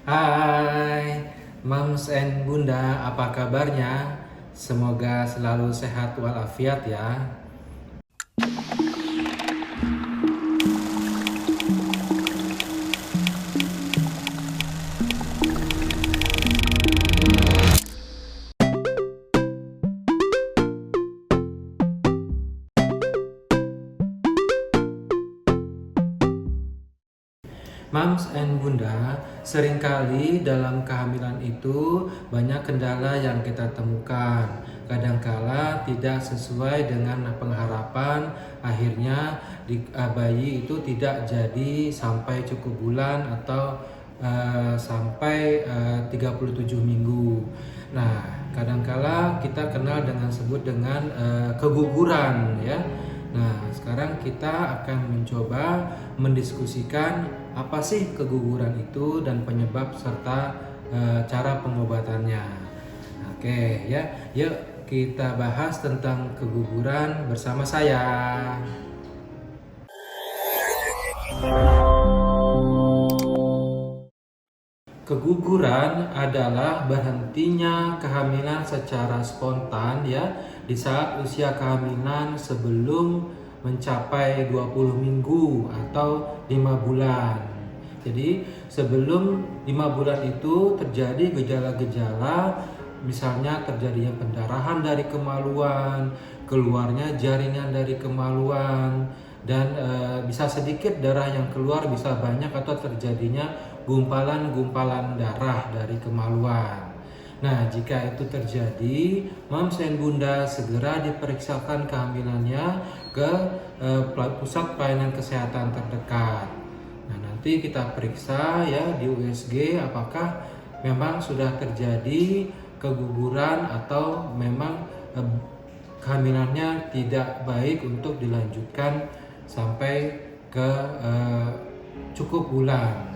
Hai, Moms and Bunda, apa kabarnya? Semoga selalu sehat walafiat ya. Moms and Bunda, seringkali dalam kehamilan itu banyak kendala yang kita temukan. Kadangkala tidak sesuai dengan pengharapan, akhirnya bayi itu tidak jadi sampai cukup bulan atau sampai 37 minggu. Nah, kadangkala kita kenal dengan sebut dengan keguguran ya. Nah, sekarang kita akan mencoba mendiskusikan apa sih keguguran itu dan penyebab serta cara pengobatannya. Oke, ya. Yuk kita bahas tentang keguguran bersama saya. Keguguran adalah berhentinya kehamilan secara spontan ya di saat usia kehamilan sebelum mencapai 20 minggu atau 5 bulan. Jadi sebelum 5 bulan itu terjadi gejala-gejala, misalnya terjadinya pendarahan dari kemaluan, keluarnya jaringan dari kemaluan, dan bisa sedikit darah yang keluar, bisa banyak, atau terjadinya gumpalan-gumpalan darah dari kemaluan. Nah, jika itu terjadi, Moms and Bunda segera diperiksakan kehamilannya ke pusat pelayanan kesehatan terdekat. Nah, nanti kita periksa ya di USG apakah memang sudah terjadi keguguran atau memang kehamilannya tidak baik untuk dilanjutkan sampai ke cukup bulan.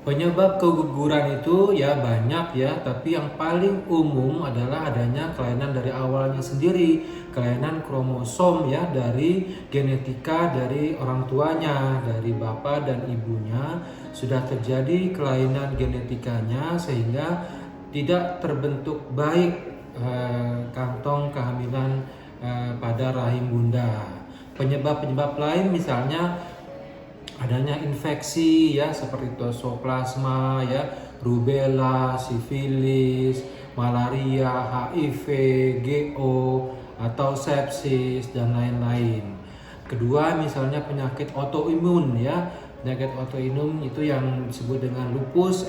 Penyebab keguguran itu ya banyak ya, tapi yang paling umum adalah adanya kelainan dari awalnya sendiri, kelainan kromosom ya, dari genetika dari orang tuanya, dari bapak dan ibunya sudah terjadi kelainan genetikanya sehingga tidak terbentuk baik kantong kehamilan pada rahim bunda. Penyebab-penyebab lain misalnya adanya infeksi ya seperti toxoplasma ya, rubella, sifilis, malaria, HIV, GO atau sepsis dan lain-lain. Kedua misalnya penyakit autoimun ya. Penyakit autoimun itu yang disebut dengan lupus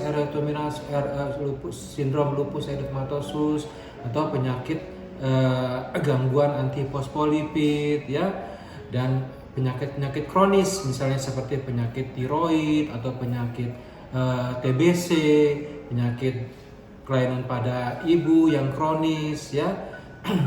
sindrom lupus erythematosus atau penyakit gangguan antifosfolipid ya, dan penyakit-penyakit kronis misalnya seperti penyakit tiroid atau penyakit TBC, penyakit kelainan pada ibu yang kronis ya,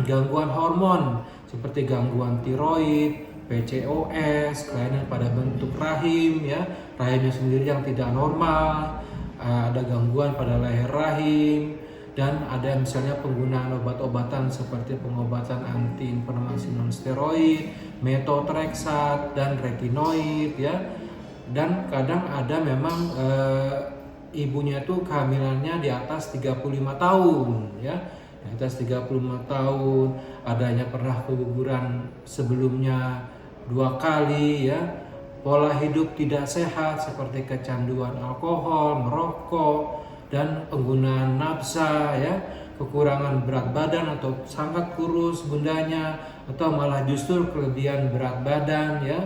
gangguan hormon seperti gangguan tiroid, PCOS, kelainan pada bentuk rahim ya, rahimnya sendiri yang tidak normal, ada gangguan pada leher rahim, dan ada misalnya penggunaan obat-obatan seperti pengobatan antiinflamasi non-steroid, methotrexate dan retinoid ya. Dan kadang ada memang ibunya tuh kehamilannya di atas 35 tahun ya. Di atas 35 tahun, adanya pernah keguguran sebelumnya 2 kali ya. Pola hidup tidak sehat seperti kecanduan alkohol, merokok, dan penggunaan nafsa ya, kekurangan berat badan atau sangat kurus bundanya, atau malah justru kelebihan berat badan ya,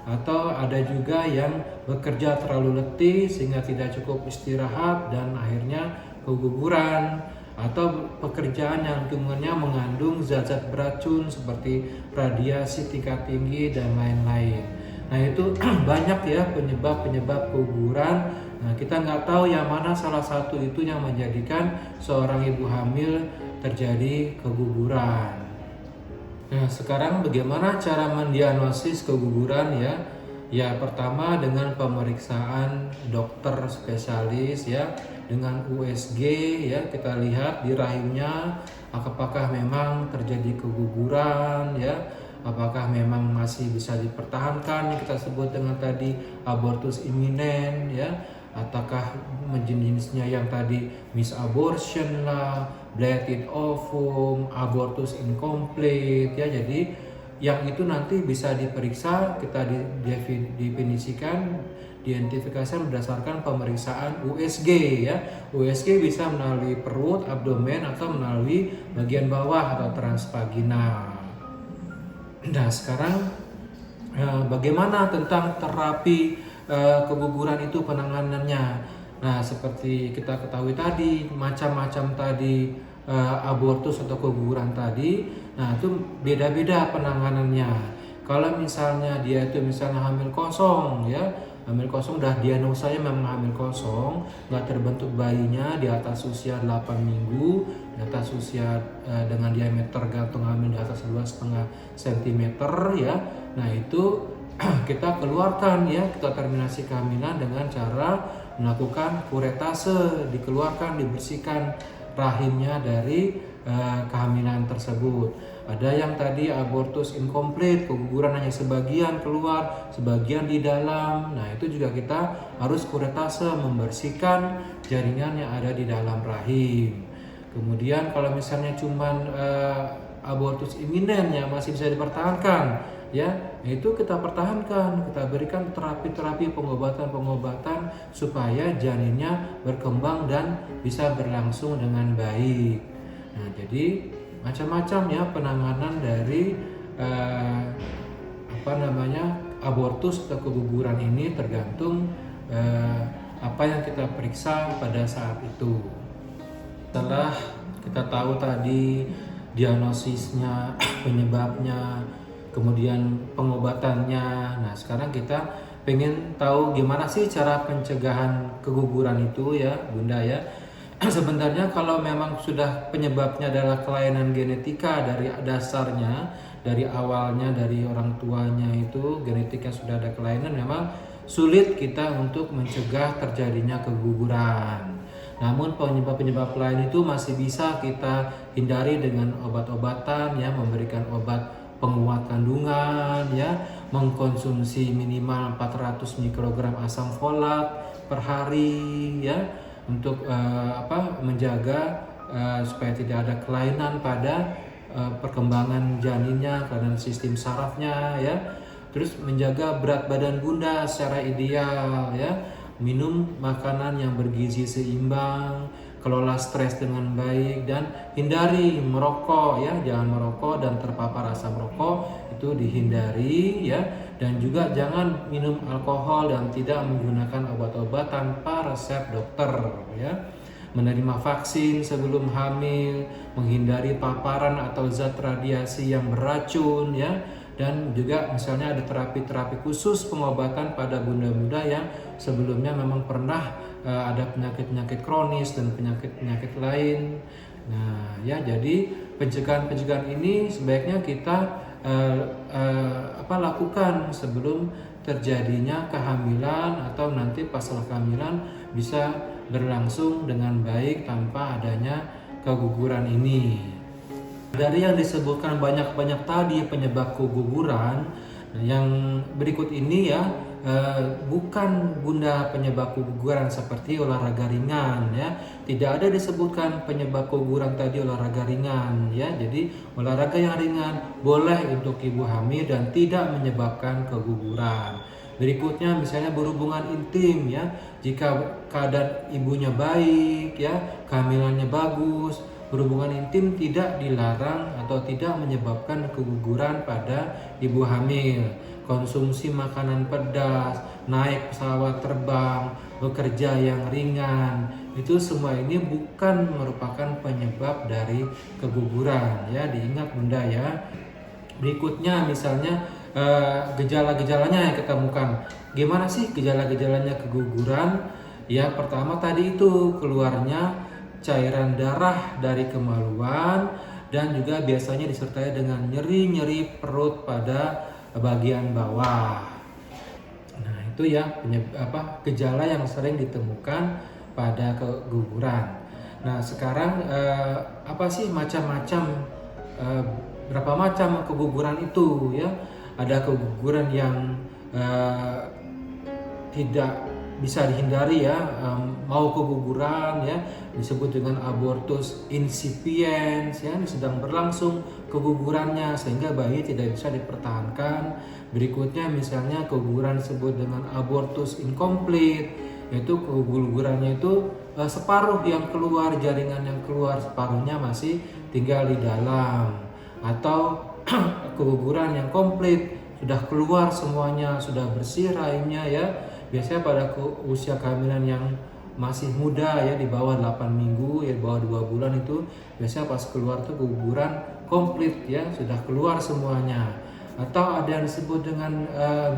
atau ada juga yang bekerja terlalu letih sehingga tidak cukup istirahat dan akhirnya keguguran, atau pekerjaan yang lingkungannya mengandung zat-zat beracun seperti radiasi tingkat tinggi dan lain-lain. Nah itu banyak ya penyebab-penyebab keguguran. Nah kita nggak tahu yang mana salah satu itu yang menjadikan seorang ibu hamil terjadi keguguran. Nah sekarang bagaimana cara mendiagnosis keguguran ya? Ya pertama dengan pemeriksaan dokter spesialis ya, dengan USG ya, kita lihat di rahimnya apakah memang terjadi keguguran ya, apakah memang masih bisa dipertahankan yang kita sebut dengan tadi abortus iminen ya, ataukah jenisnya yang tadi misabortion lah, bleted ovum, abortus incomplete ya. Jadi yang itu nanti bisa diperiksa, kita definisikan, diidentifikasi berdasarkan pemeriksaan USG ya. USG bisa melalui perut, abdomen, atau melalui bagian bawah atau transvaginal. Nah sekarang bagaimana tentang terapi keguguran itu penanganannya? Nah seperti kita ketahui tadi, macam-macam tadi abortus atau keguguran tadi, nah itu beda-beda penanganannya. Kalau misalnya dia itu misalnya hamil kosong ya, hamil kosong udah diagnosanya memang hamil kosong, nggak terbentuk bayinya di atas usia 8 minggu, di atas usia dengan diameter gantung hamil di atas 2,5 cm ya. Nah itu kita keluarkan ya, kita terminasi kehamilan dengan cara melakukan kuretase, dikeluarkan, dibersihkan rahimnya dari kehamilan tersebut. Ada yang tadi abortus incomplete, keguguran hanya sebagian keluar, sebagian di dalam. Nah itu juga kita harus kuretase, membersihkan jaringan yang ada di dalam rahim. Kemudian kalau misalnya cuman abortus iminen yang masih bisa dipertahankan ya, itu kita pertahankan, kita berikan terapi-terapi, pengobatan-pengobatan supaya janinnya berkembang dan bisa berlangsung dengan baik. Nah jadi macam-macam ya penanganan dari abortus atau keguguran ini, tergantung apa yang kita periksa pada saat itu. Setelah kita tahu tadi diagnosisnya, penyebabnya, kemudian pengobatannya, nah sekarang kita pengen tahu gimana sih cara pencegahan keguguran itu ya Bunda ya. Sebenarnya kalau memang sudah penyebabnya adalah kelainan genetika dari dasarnya, dari awalnya dari orang tuanya itu genetiknya sudah ada kelainan, memang sulit kita untuk mencegah terjadinya keguguran. Namun penyebab-penyebab lain itu masih bisa kita hindari dengan obat-obatan ya, memberikan obat penguat kandungan ya, mengkonsumsi minimal 400 mikrogram asam folat per hari ya, untuk menjaga supaya tidak ada kelainan pada perkembangan janinnya, kelainan sistem sarafnya ya. Terus menjaga berat badan Bunda secara ideal ya, minum makanan yang bergizi seimbang, kelola stres dengan baik, dan hindari merokok ya, jangan merokok dan terpapar asam rokok itu dihindari ya. Dan juga jangan minum alkohol dan tidak menggunakan obat-obat tanpa resep dokter ya. Menerima vaksin sebelum hamil, menghindari paparan atau zat radiasi yang beracun ya. Dan juga misalnya ada terapi-terapi khusus pengobatan pada bunda-bunda yang sebelumnya memang pernah ada penyakit-penyakit kronis dan penyakit-penyakit lain. Nah ya, jadi pencegahan-pencegahan ini sebaiknya kita lakukan sebelum terjadinya kehamilan, atau nanti pasca kehamilan bisa berlangsung dengan baik tanpa adanya keguguran ini. Dari yang disebutkan banyak-banyak tadi penyebab keguguran, yang berikut ini ya bukan Bunda penyebab keguguran seperti olahraga ringan ya. Tidak ada disebutkan penyebab keguguran tadi olahraga ringan ya. Jadi olahraga yang ringan boleh untuk ibu hamil dan tidak menyebabkan keguguran. Berikutnya misalnya berhubungan intim ya. Jika keadaan ibunya baik ya, kehamilannya bagus, berhubungan intim tidak dilarang atau tidak menyebabkan keguguran pada ibu hamil. Konsumsi makanan pedas, naik pesawat terbang, bekerja yang ringan, itu semua ini bukan merupakan penyebab dari keguguran ya, diingat Bunda ya. Berikutnya misalnya gejala-gejalanya yang kita temukan. Gimana sih gejala-gejalanya keguguran? Ya pertama tadi itu keluarnya cairan darah dari kemaluan, dan juga biasanya disertai dengan nyeri-nyeri perut pada bagian bawah. Nah itu ya gejala yang sering ditemukan pada keguguran. Nah sekarang apa sih macam-macam, berapa macam keguguran itu ya? Ada keguguran yang tidak bisa dihindari ya, mau keguguran ya disebut dengan abortus incipiens ya, ini sedang berlangsung kegugurannya sehingga bayi tidak bisa dipertahankan. Berikutnya misalnya keguguran disebut dengan abortus incomplete, yaitu kegugurannya itu separuh yang keluar, jaringan yang keluar, separuhnya masih tinggal di dalam. Atau keguguran yang komplit, sudah keluar semuanya, sudah bersih rahimnya ya. Biasanya pada usia kehamilan yang masih muda ya, di bawah 8 minggu ya, di bawah 2 bulan itu biasanya pas keluar tuh keguguran komplit ya, sudah keluar semuanya. Atau ada yang disebut dengan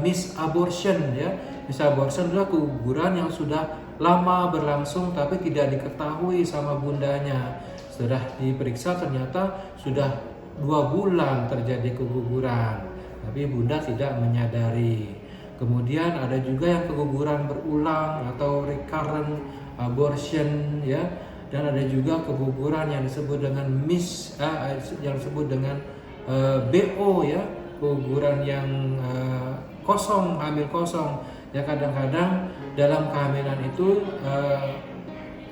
misabortion ya. Misabortion adalah keguguran yang sudah lama berlangsung tapi tidak diketahui sama bundanya. Sudah diperiksa ternyata sudah 2 bulan terjadi keguguran, tapi bunda tidak menyadari. Kemudian ada juga yang keguguran berulang atau recurrent abortion ya, dan ada juga keguguran yang disebut dengan yang disebut dengan BO ya, keguguran yang kosong, hamil kosong ya. Kadang-kadang dalam kehamilan itu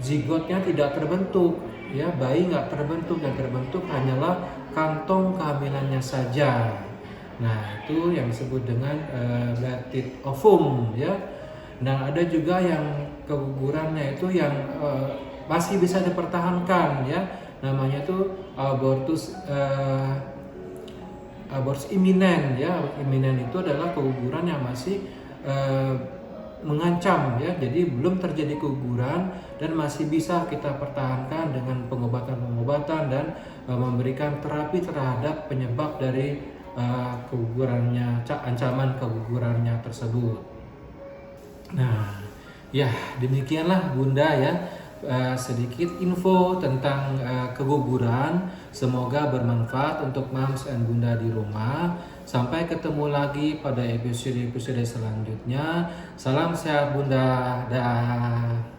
zigotnya tidak terbentuk ya, bayi nggak terbentuk, yang terbentuk hanyalah kantong kehamilannya saja. Nah itu yang disebut dengan blated ovum ya. Nah ada juga yang kegugurannya itu yang masih bisa dipertahankan ya, namanya itu abortus iminen ya. Iminen itu adalah keguguran yang masih mengancam ya, jadi belum terjadi keguguran dan masih bisa kita pertahankan dengan pengobatan-pengobatan dan memberikan terapi terhadap penyebab dari kegugurannya, ancaman kegugurannya tersebut. Nah, ya demikianlah Bunda ya, sedikit info tentang keguguran. Semoga bermanfaat untuk Moms and Bunda di rumah. Sampai ketemu lagi pada episode-episode selanjutnya. Salam sehat Bunda. Dah.